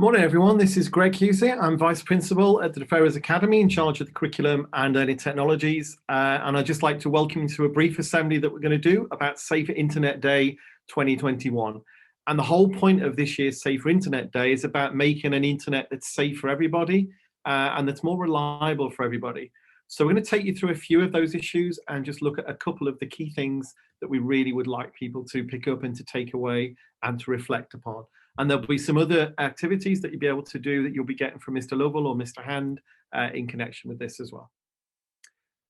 Morning, everyone. This is Greg Husey. I'm Vice Principal at the Ferrers Academy in charge of the curriculum and learning technologies. And I'd just like to welcome you to a brief assembly that we're going to do about Safer Internet Day 2021. And the whole point of this year's Safer Internet Day is about making an internet that's safe for everybody and that's more reliable for everybody. So we're going to take you through a few of those issues and just look at a couple of the key things that we really would like people to pick up and to take away and to reflect upon. And there'll be some other activities that you'll be able to do that you'll be getting from Mr. Lovell or Mr. Hand in connection with this as well.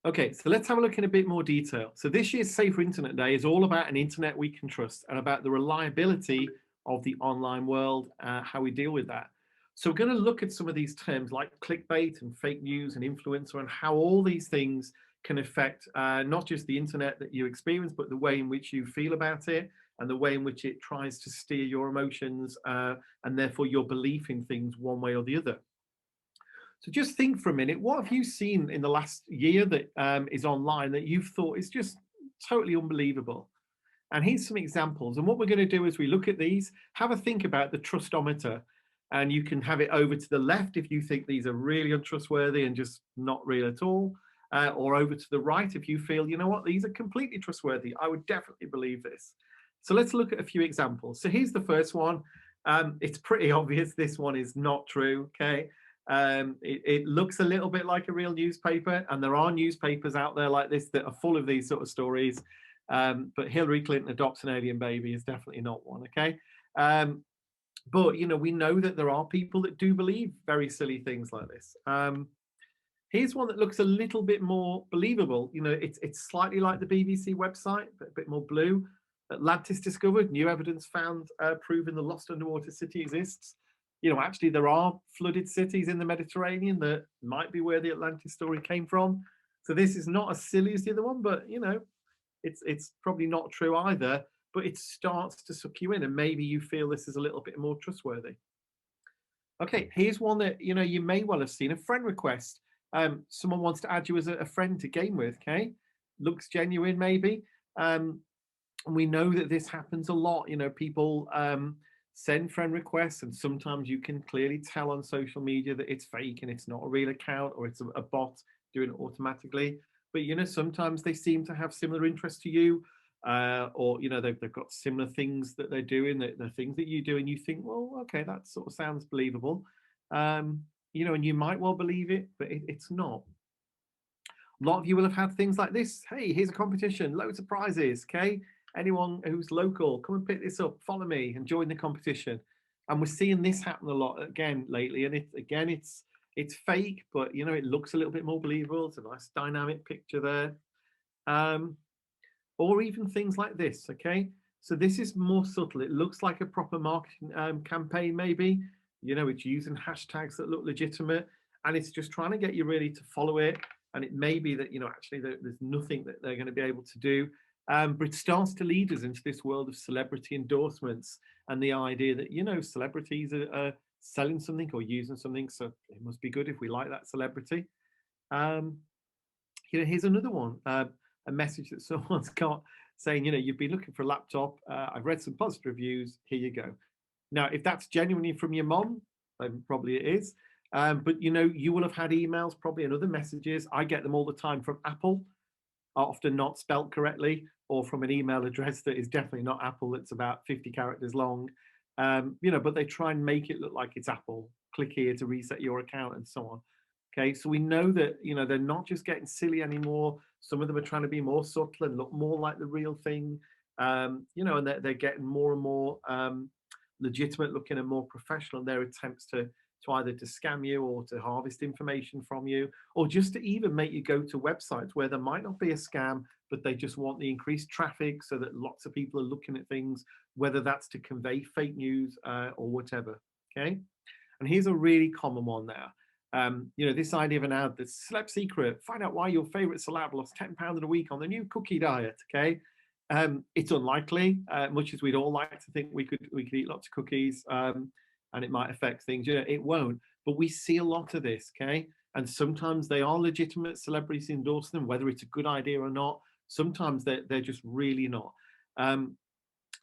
Okay, so let's have a look in a bit more detail. So this year's Safer Internet Day is all about an internet we can trust and about the reliability of the online world, how we deal with that. So we're going to look at some of these terms like clickbait and fake news and influencer and how all these things can affect not just the internet that you experience, but the way in which you feel about it and the way in which it tries to steer your emotions and therefore your belief in things one way or the other. So just think for a minute, what have you seen in the last year that is online that you've thought is just totally unbelievable? And here's some examples. And what we're going to do as we look at these, have a think about the trustometer. And you can have it over to the left if you think these are really untrustworthy and just not real at all. Or over to the right if you feel, you know what, these are completely trustworthy. I would definitely believe this. So let's look at a few examples. So here's the first one. It's pretty obvious this one is not true, okay? It looks a little bit like a real newspaper, and there are newspapers out there like this that are full of these sort of stories. But Hillary Clinton adopts an alien baby is definitely not one, okay? But, you know, we know that there are people that do believe very silly things like this. Here's one that looks a little bit more believable. You know, it's slightly like the BBC website, but a bit more blue. Atlantis discovered, new evidence found proving the lost underwater city exists. You know, actually there are flooded cities in the Mediterranean that might be where the Atlantis story came from. So this is not as silly as the other one, but you know, it's probably not true either, but it starts to suck you in and maybe you feel this is a little bit more trustworthy. Okay, here's one that, you know, you may well have seen, a friend request. Someone wants to add you as a friend to game with, okay? Looks genuine maybe. And we know that this happens a lot. You know, people send friend requests and sometimes you can clearly tell on social media that it's fake and it's not a real account or it's a bot doing it automatically. But, you know, sometimes they seem to have similar interests to you or, you know, they've got similar things that they're doing, the things that you do, and you think, well, okay, that sort of sounds believable. You know, and you might well believe it, but it's not. A lot of you will have had things like this. Hey, here's a competition, loads of prizes, okay? Anyone who's local, come and pick this up, follow me and join the competition. And we're seeing this happen a lot again lately. And it's fake, but you know, it looks a little bit more believable. It's a nice dynamic picture there. Or even things like this, okay? So this is more subtle. It looks like a proper marketing campaign maybe. You know, it's using hashtags that look legitimate and it's just trying to get you really to follow it. And it may be that, you know, actually there's nothing that they're going to be able to do. But it starts to lead us into this world of celebrity endorsements and the idea that, you know, celebrities are selling something or using something, so it must be good if we like that celebrity. You know, here's another one, a message that someone's got saying, you know, you've been looking for a laptop. I've read some positive reviews. Here you go. Now, if that's genuinely from your mom, then probably it is. But, you know, you will have had emails probably and other messages. I get them all the time from Apple, often not spelt correctly, or from an email address that is definitely not Apple, that's about 50 characters long. You know, but they try and make it look like it's Apple. Click here to reset your account and so on. Okay, so we know that, you know, they're not just getting silly anymore. Some of them are trying to be more subtle and look more like the real thing. You know, and they're getting more and more legitimate looking and more professional in their attempts to either to scam you or to harvest information from you, or just to even make you go to websites where there might not be a scam, but they just want the increased traffic so that lots of people are looking at things, whether that's to convey fake news or whatever, okay? And here's a really common one now. You know, this idea of an ad that's celeb secret, find out why your favorite celeb lost 10 pounds in a week on the new cookie diet, okay? It's unlikely, much as we'd all like to think we could eat lots of cookies, and it might affect things. You know, it won't. But we see a lot of this, okay? And sometimes they are legitimate celebrities endorsing them, whether it's a good idea or not. Sometimes they're just really not.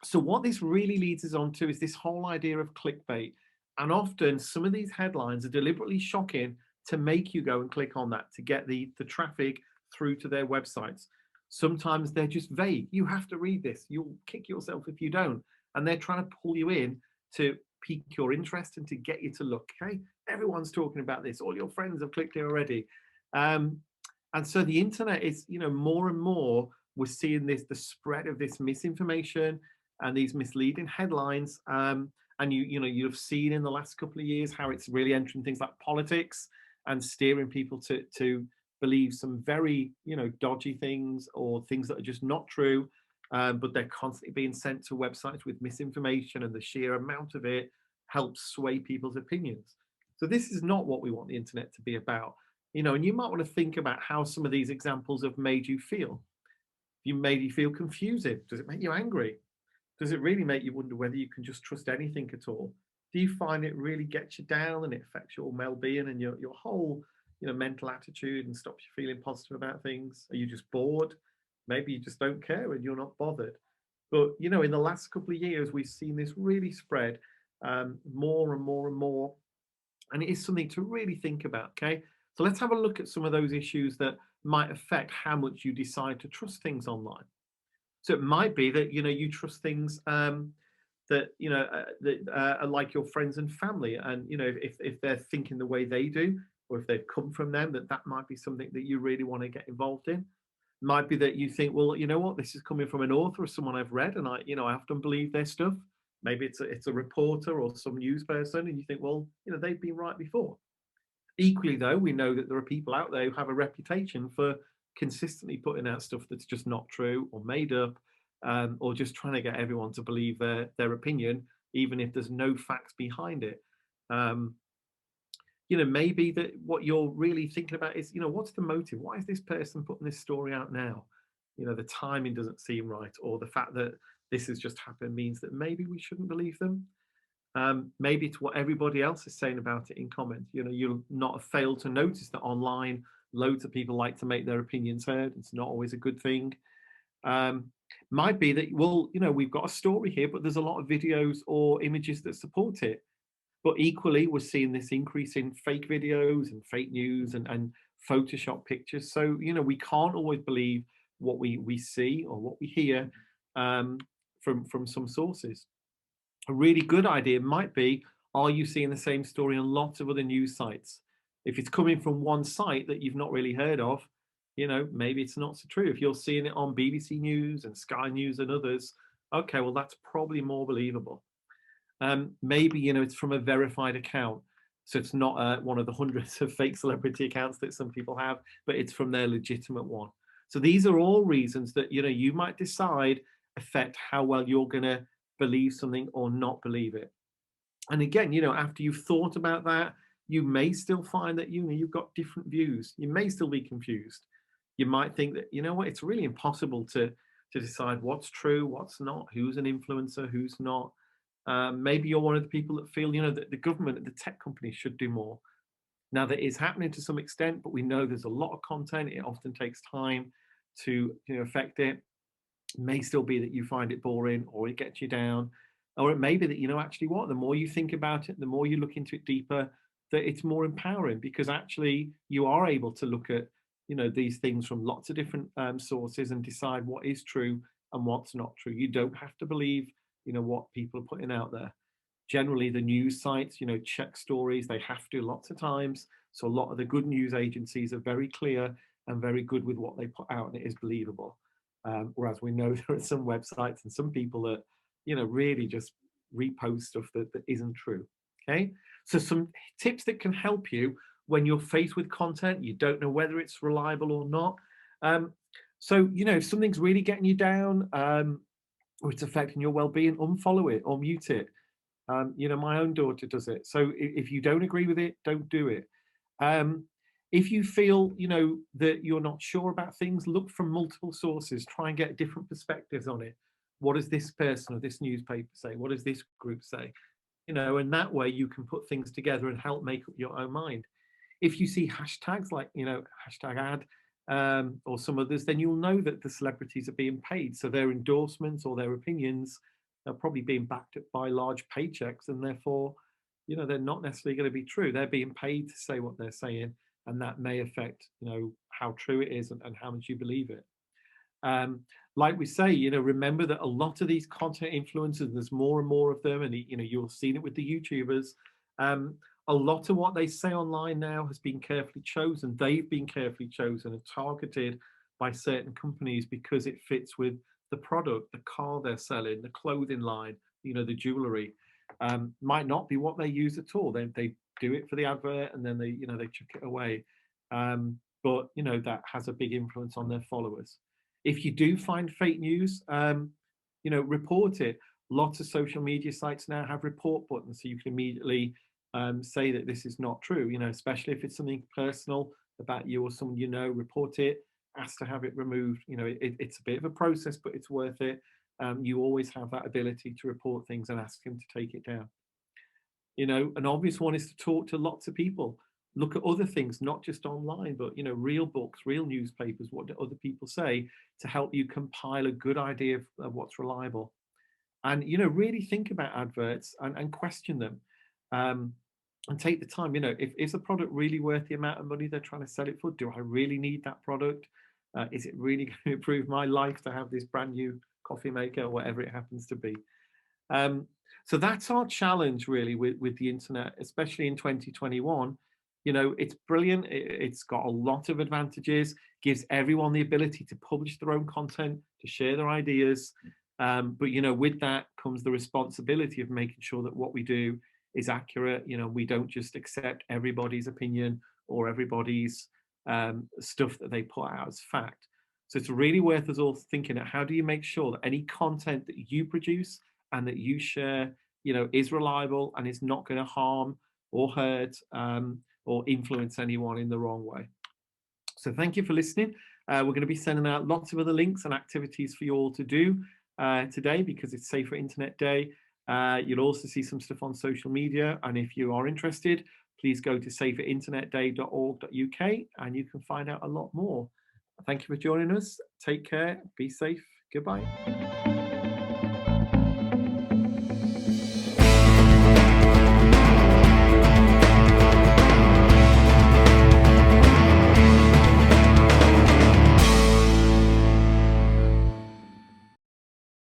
So what this really leads us on to is this whole idea of clickbait. And often some of these headlines are deliberately shocking to make you go and click on that to get the traffic through to their websites. Sometimes they're just vague. You have to read this. You'll kick yourself if you don't. And they're trying to pull you in to pique your interest and to get you to look. Okay, everyone's talking about this. All your friends have clicked here already. And so the internet is, more and more we're seeing the spread of this misinformation and these misleading headlines. And you've seen in the last couple of years how it's really entering things like politics and steering people to believe some very dodgy things or things that are just not true, but they're constantly being sent to websites with misinformation, and the sheer amount of it helps sway people's opinions. So this is not what we want the internet to be about. And you might want to think about how some of these examples have made you feel. You made you feel confusing. Does it make you angry? Does it really make you wonder whether you can just trust anything at all? Do you find it really gets you down and it affects your well-being and your whole mental attitude and stops you feeling positive about things? Are you just bored? Maybe you just don't care and you're not bothered. But in the last couple of years, we've seen this really spread more and more and more, and it is something to really think about. Okay, so let's have a look at some of those issues that might affect how much you decide to trust things online. So it might be that you trust things that are like your friends and family, and if they're thinking the way they do, or if they've come from them, that might be something that you really want to get involved in. Might be that you think, well, you know what, this is coming from an author or someone I've read, and I often believe their stuff. Maybe it's a reporter or some news person, and you think, well, they've been right before. Equally, though, we know that there are people out there who have a reputation for consistently putting out stuff that's just not true or made up, or just trying to get everyone to believe their opinion, even if there's no facts behind it. Maybe that what you're really thinking about is, what's the motive? Why is this person putting this story out now? The timing doesn't seem right, or the fact that this has just happened means that maybe we shouldn't believe them. Maybe it's what everybody else is saying about it in comments. You'll not have failed to notice that online, loads of people like to make their opinions heard. It's not always a good thing. Might be that, well, we've got a story here, but there's a lot of videos or images that support it. But equally, we're seeing this increase in fake videos and fake news and Photoshop pictures. So, we can't always believe what we see or what we hear from some sources. A really good idea might be, are you seeing the same story on lots of other news sites? If it's coming from one site that you've not really heard of, maybe it's not so true. If you're seeing it on BBC News and Sky News and others, okay, well, that's probably more believable. Maybe, it's from a verified account. So it's not one of the hundreds of fake celebrity accounts that some people have, but it's from their legitimate one. So these are all reasons that, you might decide affect how well you're going to believe something or not believe it. And again, after you've thought about that, you may still find that you've got different views. You may still be confused. You might think that, what, it's really impossible to decide what's true, what's not, who's an influencer, who's not. Maybe you're one of the people that feel, that the government and the tech companies should do more. Now, that is happening to some extent, but we know there's a lot of content. It often takes time to affect it. It may still be that you find it boring, or it gets you down, or it may be that, actually what, the more you think about it, the more you look into it deeper, that it's more empowering, because actually you are able to look at these things from lots of different sources and decide what is true and what's not true. You don't have to believe what people are putting out there. Generally, the news sites check stories. They have to lots of times. So a lot of the good news agencies are very clear and very good with what they put out, and it is believable. Whereas we know there are some websites and some people that really just repost stuff that isn't true. Okay, so some tips that can help you when you're faced with content you don't know whether it's reliable or not. So if something's really getting you down, or it's affecting your well-being, unfollow it or mute it. My own daughter does it. So if you don't agree with it, don't do it. If you feel, that you're not sure about things, look from multiple sources, try and get different perspectives on it. What does this person or this newspaper say? What does this group say? And that way you can put things together and help make up your own mind. If you see hashtags like, hashtag ad, or some others, then you'll know that the celebrities are being paid. So their endorsements or their opinions are probably being backed up by large paychecks, and therefore, they're not necessarily going to be true. They're being paid to say what they're saying, and that may affect, how true it is and how much you believe it. Um, like we say, remember that a lot of these content influencers, there's more and more of them, and you'll see it with the YouTubers. Um, a lot of what they say online now has been carefully chosen. They've been carefully chosen and targeted by certain companies because it fits with the product, the car they're selling, the clothing line, the jewelry. Might not be what they use at all. They do it for the advert and then they chuck it away. But that has a big influence on their followers. If you do find fake news, report it. Lots of social media sites now have report buttons, so you can immediately say that this is not true. Especially if it's something personal about you or someone report it. Ask to have it removed. It's a bit of a process, but it's worth it. You always have that ability to report things and ask them to take it down. An obvious one is to talk to lots of people. Look at other things, not just online, but real books, real newspapers. What do other people say to help you compile a good idea of what's reliable? And really think about adverts and question them, and take the time. Is a product really worth the amount of money they're trying to sell it for? Do I really need that product? Is it really going to improve my life to have this brand new coffee maker or whatever it happens to be? So that's our challenge really with the internet, especially in 2021. It's brilliant. It's got a lot of advantages, gives everyone the ability to publish their own content, to share their ideas. But with that comes the responsibility of making sure that what we do is accurate. We don't just accept everybody's opinion or everybody's stuff that they put out as fact. So it's really worth us all thinking at how do you make sure that any content that you produce and that you share, is reliable and is not going to harm or hurt or influence anyone in the wrong way. So thank you for listening. We're going to be sending out lots of other links and activities for you all to do today because it's Safer Internet Day. You'll also see some stuff on social media. And if you are interested, please go to saferinternetday.org.uk and you can find out a lot more. Thank you for joining us. Take care. Be safe. Goodbye.